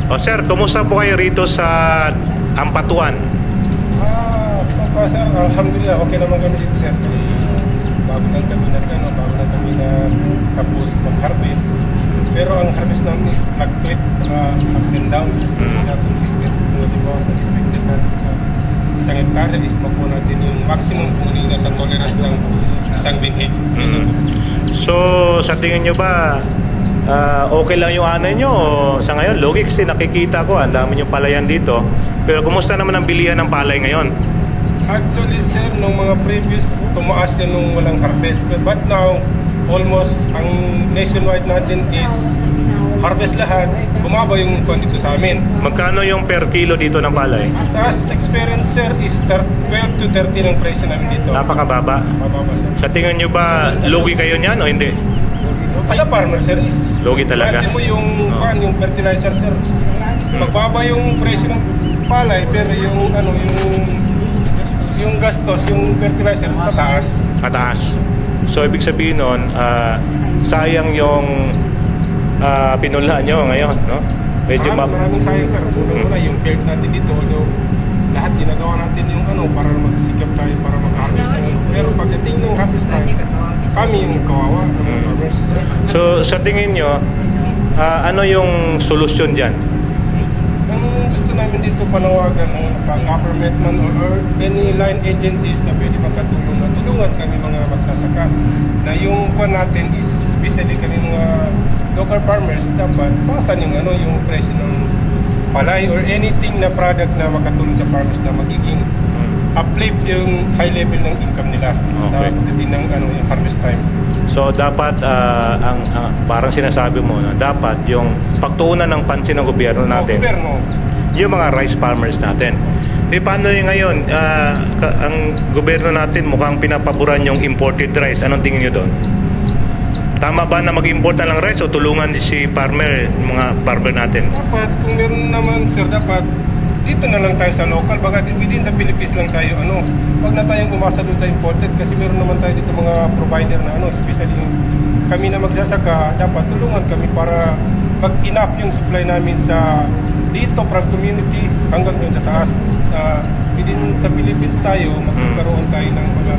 O sir, kumusta po kayo rito sa Ampatuan? So far sir, alhamdulillah, okay naman kami dito sir. Bago lang kami na tapos mag-harvest. Pero ang harvest namin is fluctuate, up and down. Sa consistent, sa expected natin sa isang hektare is makuha natin yung maximum kunin na sa tolerance ng isang binhi. So, sa tingin nyo ba, okay lang yung ano nyo? Sa ngayon, logi kasi nakikita ko, ang dami yung palayan dito. Pero kumusta naman ang bilihan ng palay ngayon? Actually sir, nung mga previous, tumaas yan nung walang harvest. But now, almost ang nationwide natin is harvest lahat, bumaba yung dito sa amin. Magkano yung per kilo dito ng palay? Sa experience sir is 12 to 30 ng presyo namin dito. Napakababa. Mababa sir. Sa tingin nyo ba, logi kayo niyan o hindi? As a farmer sir is logi talaga. Kasi mo yung, yung fertilizer sir. Magbaba yung presyo ng palay, pero yung yung gastos, yung fertilizer, mataas. Mataas. So, ibig sabihin nun, sayang yung pinunla nyo ngayon, no? Medyo maraming sayang, sir. Una, yung field natin dito, lahat ginagawa natin yung para magsikap tayo, para mag-harvest tayo. Pero pagdating ng harvest tayo, kami yung kawawa ng mga farmers. So, sa tingin nyo, ano yung solusyon dyan? Gusto namin dito panawagan ng government man or any line agencies na pwede magkatulong na tulungan kami mga magsasaka na yung natin is especially kami mga local farmers dapat pasan yung presyo ng palay or anything na product na makatulong sa farmers na magiging uplift yung high level ng income nila sa pagdating ng yung harvest time. So dapat parang sinasabi mo na dapat yung pagtuunan ng pansin ng gobyerno natin. Yung mga rice farmers natin. Paano yung ngayon? Ang gobyerno natin mukhang pinapaboran yung imported rice. Anong tingin nyo doon? Tama ba na mag-import na lang rice o tulungan si farmer, mga farmer natin? Dapat, kung meron naman sir, dapat dito na lang tayo sa local. Baka within the Philippines lang tayo. Wag na tayong umasa doon sa imported kasi meron naman tayo dito mga provider na especially kami na magsasaka, dapat tulungan kami para mag-enough yung supply namin sa dito from community hanggang doon sa taas. Within sa Philippines tayo, magkakaroon tayo ng mga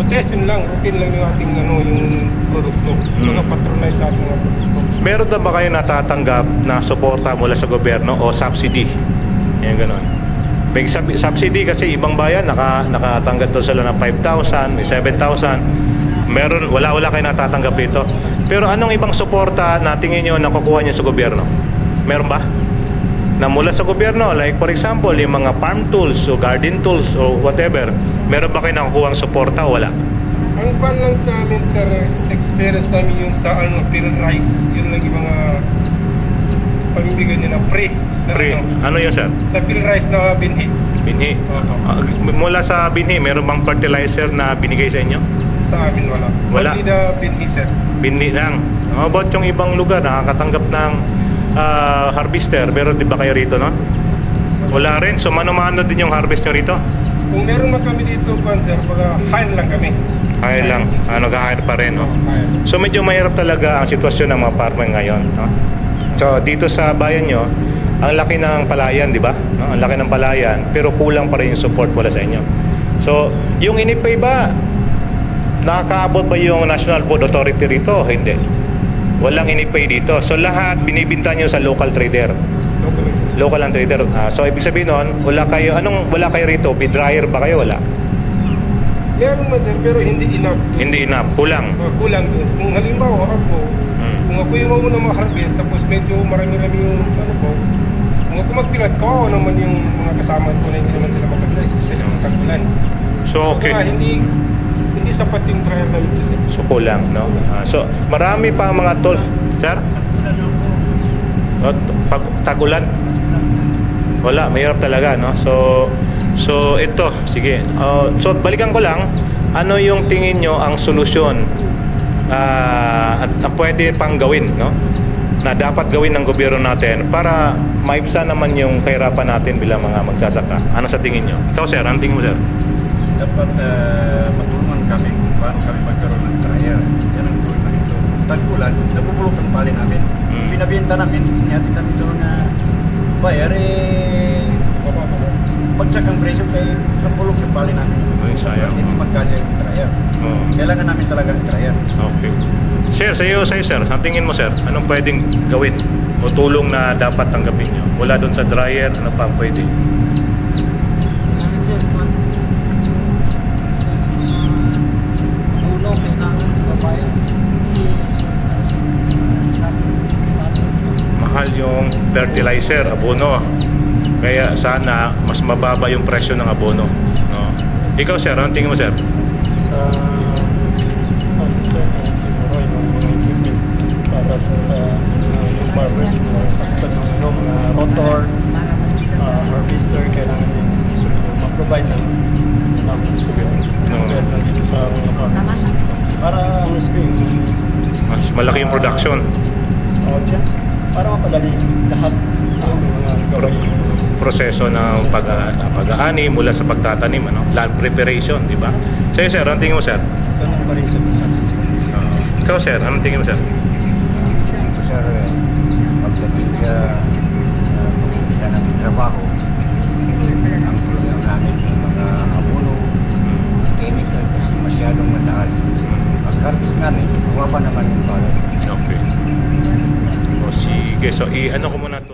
routine lang yung ating yung produkto. Mga patronize sa ating mga produkto. Meron na ba kayo natatanggap na suporta mula sa gobyerno o subsidy? Yan ganon. May subsidy kasi ibang bayan nakatanggap to sila ng 5,000, 7,000. Wala kayo natatanggap dito. Pero anong ibang suporta na tingin nyo nakukuha nyo sa gobyerno? Meron ba? Na mula sa gobyerno, like for example, yung mga farm tools o garden tools o whatever, meron ba kayo nakukuha ang suporta o wala? Ang pan lang sa amin sir, experience namin yung sa field rice, yun lang yung mga pamimigay niya na free. Ano yun sir? Sa field rice na binhi. Binhi? Mula sa binhi, meron bang fertilizer na binigay sa inyo? Sa amin wala. Only the binhi sir. Binhi lang. How about yung ibang lugar nakakatanggap ng harvester, pero di ba kayo rito, no? Wala rin. So mano-mano din yung harvest nyo rito? Kung meron na kami dito, sir, hire lang kami. Hire lang. Nag-hire pa rin, no? So medyo mahirap talaga ang sitwasyon ng mga farmer ngayon, no? So dito sa bayan nyo, ang laki ng palayan, di ba? No? Ang laki ng palayan, pero kulang pa rin yung support wala sa inyo. So yung inipay ba, nakakaabot ba yung National Food Authority rito? Hindi. Walang inipay dito. So lahat binibinta nyo sa local trader. Local ang trader. So ibig sabihin nun, wala kayo rito? Dryer ba kayo? Wala. Meron man sir, pero hindi enough. Hindi enough. Kulang. Kulang. Kung halimbawa kung ako yung mauna mag-harvest, tapos medyo marami-rami yung kung ako magpilat, kawawa naman yung mga kasama ko na hindi naman sila magpapila, especially yung tagpulan. So okay. Hindi sapat yung dryer namin kasi. So kulang, no? So marami pa mga tools. Sir? Tagulan? Wala, mahirap talaga, no? So ito, sige. So balikan ko lang, ano yung tingin nyo ang solusyon at pwede pang gawin, no? Na dapat gawin ng gobyerno natin para maibsan naman yung kahirapan natin bilang mga magsasaka. Ano sa tingin nyo? Ikaw sir, anong tingin mo sir? Dapat matulungan kami kung paano kami magkaroon ng dryer. Yan ang gawin namin ito. Tag-ulan, nabubulok ang pali namin. Binabenta namin, inihati namin doon na Bayar bagsak ang presyo kay napulog yung bali namin. Ay, sayang. Hindi magkasya yung dryer. Oo. Kailangan namin talaga ng dryer. Okay. Sir, sa'yo, sir, ang tingin mo, sir, anong pwedeng gawin o tulong na dapat tanggapin nyo? Mula doon sa dryer, ano pa ang pwede? Mahal yung fertilizer, abono. Kaya sana mas mababa yung presyo ng abono. No? Ikaw, sir, anong tingin mo, sir? Siguro yung mga equipment para sa yung farmers ng mga rotor, harvester, kailangan din ma-provide ng dito sa mga farmers para Mas malaki yung production. para mapadali lahat ng mga gawin. Proseso ng pag-aani mula sa pagtatanim, ano? Land preparation, di ba? Sa'yo, sir, anong tingin mo, sir? Ganun pa rin sa Ikaw, sir, anong tingin mo, sir? Tingin ko, sir, pagdating sa pagkikita namin trabaho, ang tulong namin yung mga abono, chemical kasi masyadong mataas. Pag-harvest namin, bumaba naman yung palay. Okay. O sige, so i-ano ko muna to.